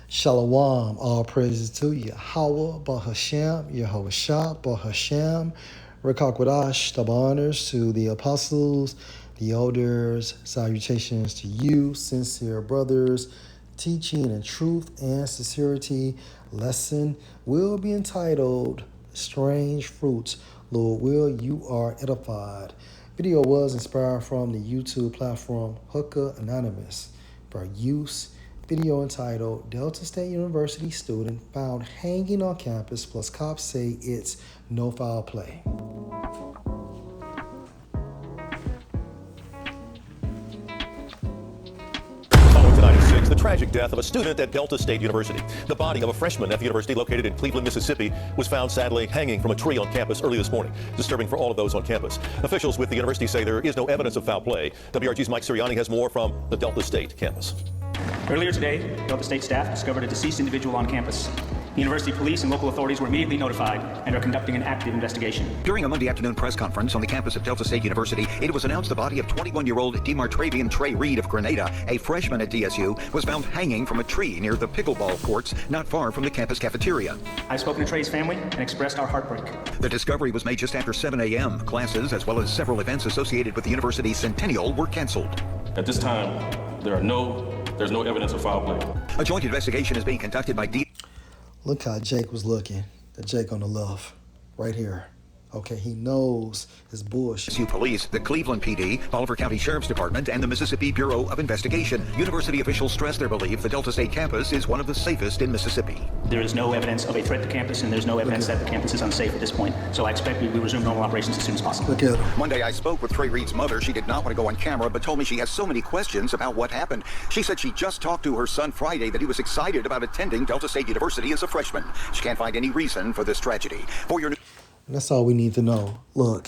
Shalom, all praises to Yahweh, Bahashem, Yehoshua, Bahashem, Rekakwadash, double honors to the apostles, the elders, salutations to you, sincere brothers, teaching in truth and sincerity. Lesson will be entitled Strange Fruits. Lord will, you are edified. Video was inspired from the YouTube platform Hookah Anonymous for use. Video entitled Delta State University student found hanging on campus plus cops say it's no foul play. Following tonight at 6, the tragic death of a student at Delta State University. The body of a freshman at the university located in Cleveland, Mississippi, was found sadly hanging from a tree on campus early this morning, disturbing for all of those on campus. Officials with the university say there is no evidence of foul play. WRG's Mike Sirianni has more from the Delta State campus. Earlier today, Delta State staff discovered a deceased individual on campus. The university police and local authorities were immediately notified and are conducting an active investigation. During a Monday afternoon press conference on the campus of Delta State University, it was announced the body of 21-year-old DeMartravian Trey Reed of Grenada, a freshman at DSU, was found hanging from a tree near the pickleball courts not far from the campus cafeteria. I've spoken to Trey's family and expressed our heartbreak. The discovery was made just after 7 a.m. Classes, as well as several events associated with the university's centennial, were canceled. At this time, there's no evidence of foul play. A joint investigation is being conducted by Look how Jake was looking. The Jake on the left, right here. Okay, he knows his bullshit. DSU Police, the Cleveland PD, Bolivar County Sheriff's Department, and the Mississippi Bureau of Investigation. University officials stress their belief the Delta State campus is one of the safest in Mississippi. There is no evidence of a threat to campus, and there's no evidence that the campus is unsafe at this point. So I expect we will resume normal operations as soon as possible. Look at him. Monday, I spoke with Trey Reed's mother. She did not want to go on camera, but told me she has so many questions about what happened. She said she just talked to her son Friday that he was excited about attending Delta State University as a freshman. She can't find any reason for this tragedy. For your And that's all we need to know. Look,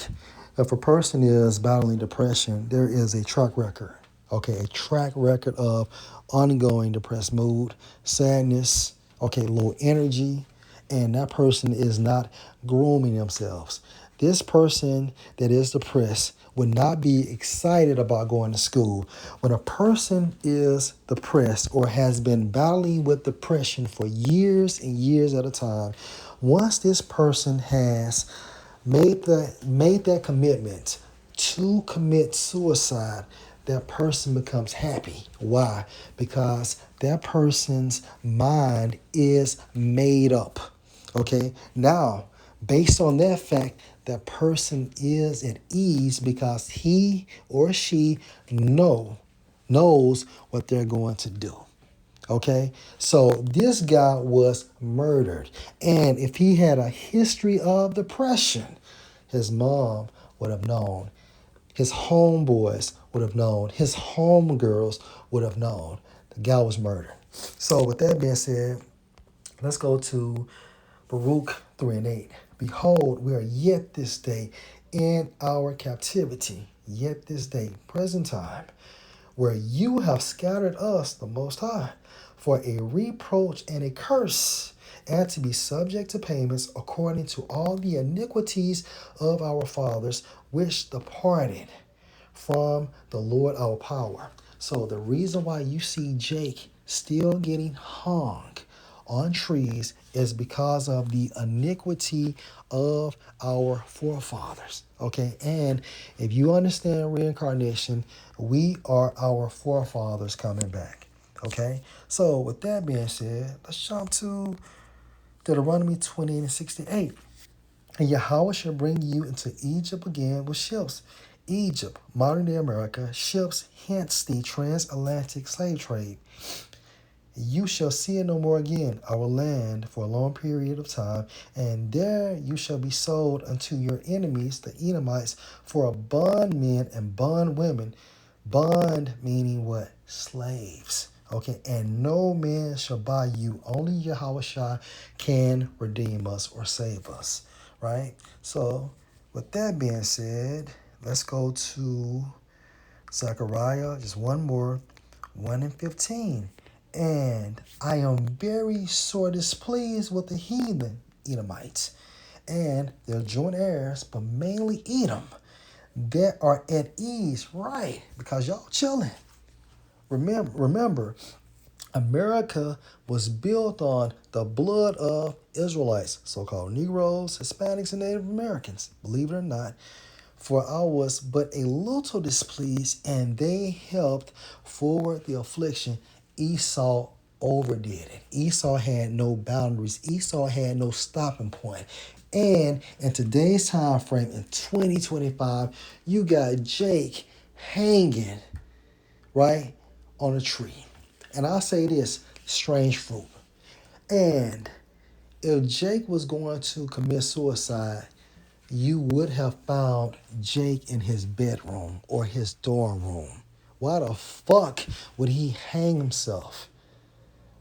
if a person is battling depression, there is a track record. Okay, a track record of ongoing depressed mood, sadness, okay, low energy, and that person is not grooming themselves. This person that is depressed would not be excited about going to school. When a person is depressed or has been battling with depression for years and years at a time, once this person has made that commitment to commit suicide, that person becomes happy. Why? Because that person's mind is made up. Okay? Now, based on that fact, that person is at ease because he or she knows what they're going to do. Okay, so this guy was murdered. And if he had a history of depression, his mom would have known. His homeboys would have known. His homegirls would have known. The guy was murdered. So with that being said, let's go to Baruch 3 and 8. Behold, we are yet this day in our captivity, yet this day, present time, where you have scattered us, the Most High, for a reproach and a curse, and to be subject to payments according to all the iniquities of our fathers, which departed from the Lord our power. So the reason why you see Jake still getting hung on trees is because of the iniquity of our forefathers. Okay, and if you understand reincarnation, we are our forefathers coming back. Okay, so with that being said, let's jump to Deuteronomy 20 and 68. And Yahweh shall bring you into Egypt again with ships. Egypt, modern day America, ships, hence the transatlantic slave trade. You shall see it no more again, our land, for a long period of time, and there you shall be sold unto your enemies, the Edomites, for bondmen and bondwomen. Bond meaning what? Slaves. Okay, and no man shall buy you. Only Yahweh can redeem us or save us, right? So, with that being said, let's go to Zechariah, just one more, 1 and 15. And I am very sore displeased with the heathen Edomites and their joint heirs, but mainly Edom, that are at ease, right? Because y'all chilling. Remember, America was built on the blood of Israelites, so-called Negroes, Hispanics, and Native Americans. Believe it or not, for I was but a little displeased, and they helped forward the affliction. Esau overdid it. Esau had no boundaries. Esau had no stopping point. And in today's time frame, in 2025, you got Jake hanging, right, on a tree. And I'll say this, strange fruit. And if Jake was going to commit suicide, you would have found Jake in his bedroom or his dorm room. Why the fuck would he hang himself,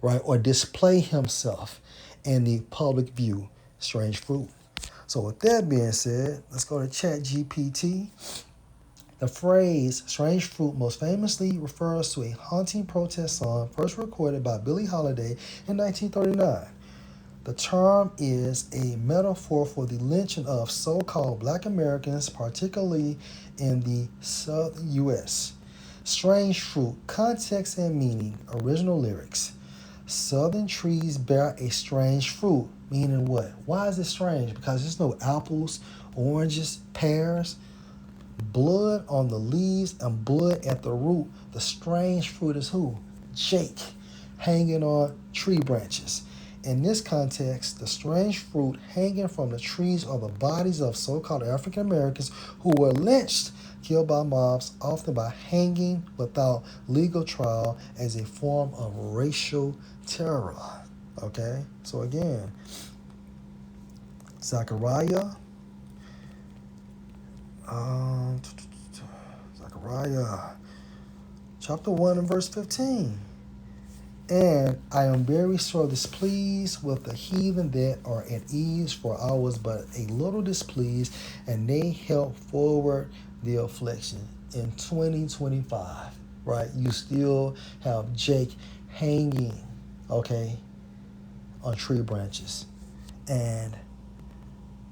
right? Or display himself in the public view? Strange fruit. So with that being said, let's go to ChatGPT. The phrase strange fruit most famously refers to a haunting protest song first recorded by Billie Holiday in 1939. The term is a metaphor for the lynching of so-called Black Americans, particularly in the Southern U.S. Strange fruit, context and meaning, original lyrics. Southern trees bear a strange fruit, meaning what? Why is it strange? Because there's no apples, oranges, pears, blood on the leaves and blood at the root. The strange fruit is who? Jake, hanging on tree branches. In this context, the strange fruit hanging from the trees are the bodies of so-called African Americans who were lynched, killed by mobs, often by hanging without legal trial as a form of racial terror. Okay? So again, Zechariah, chapter 1 and verse 15. And I am very sore displeased with the heathen that are at ease, for I was but a little displeased, and they helped forward the affliction. In 2025, right, you still have Jake hanging, okay, on tree branches. And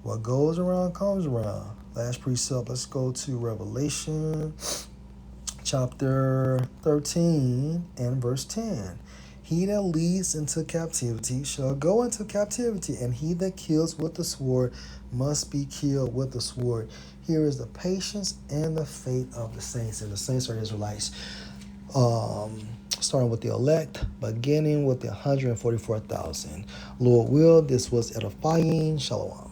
what goes around comes around. Last precept, let's go to Revelation chapter 13 and verse 10. He that leads into captivity shall go into captivity, and he that kills with the sword must be killed with the sword. Here is the patience and the faith of the saints. And the saints are Israelites. Starting with the elect, beginning with the 144,000. Lord will, this was edifying. Shalom.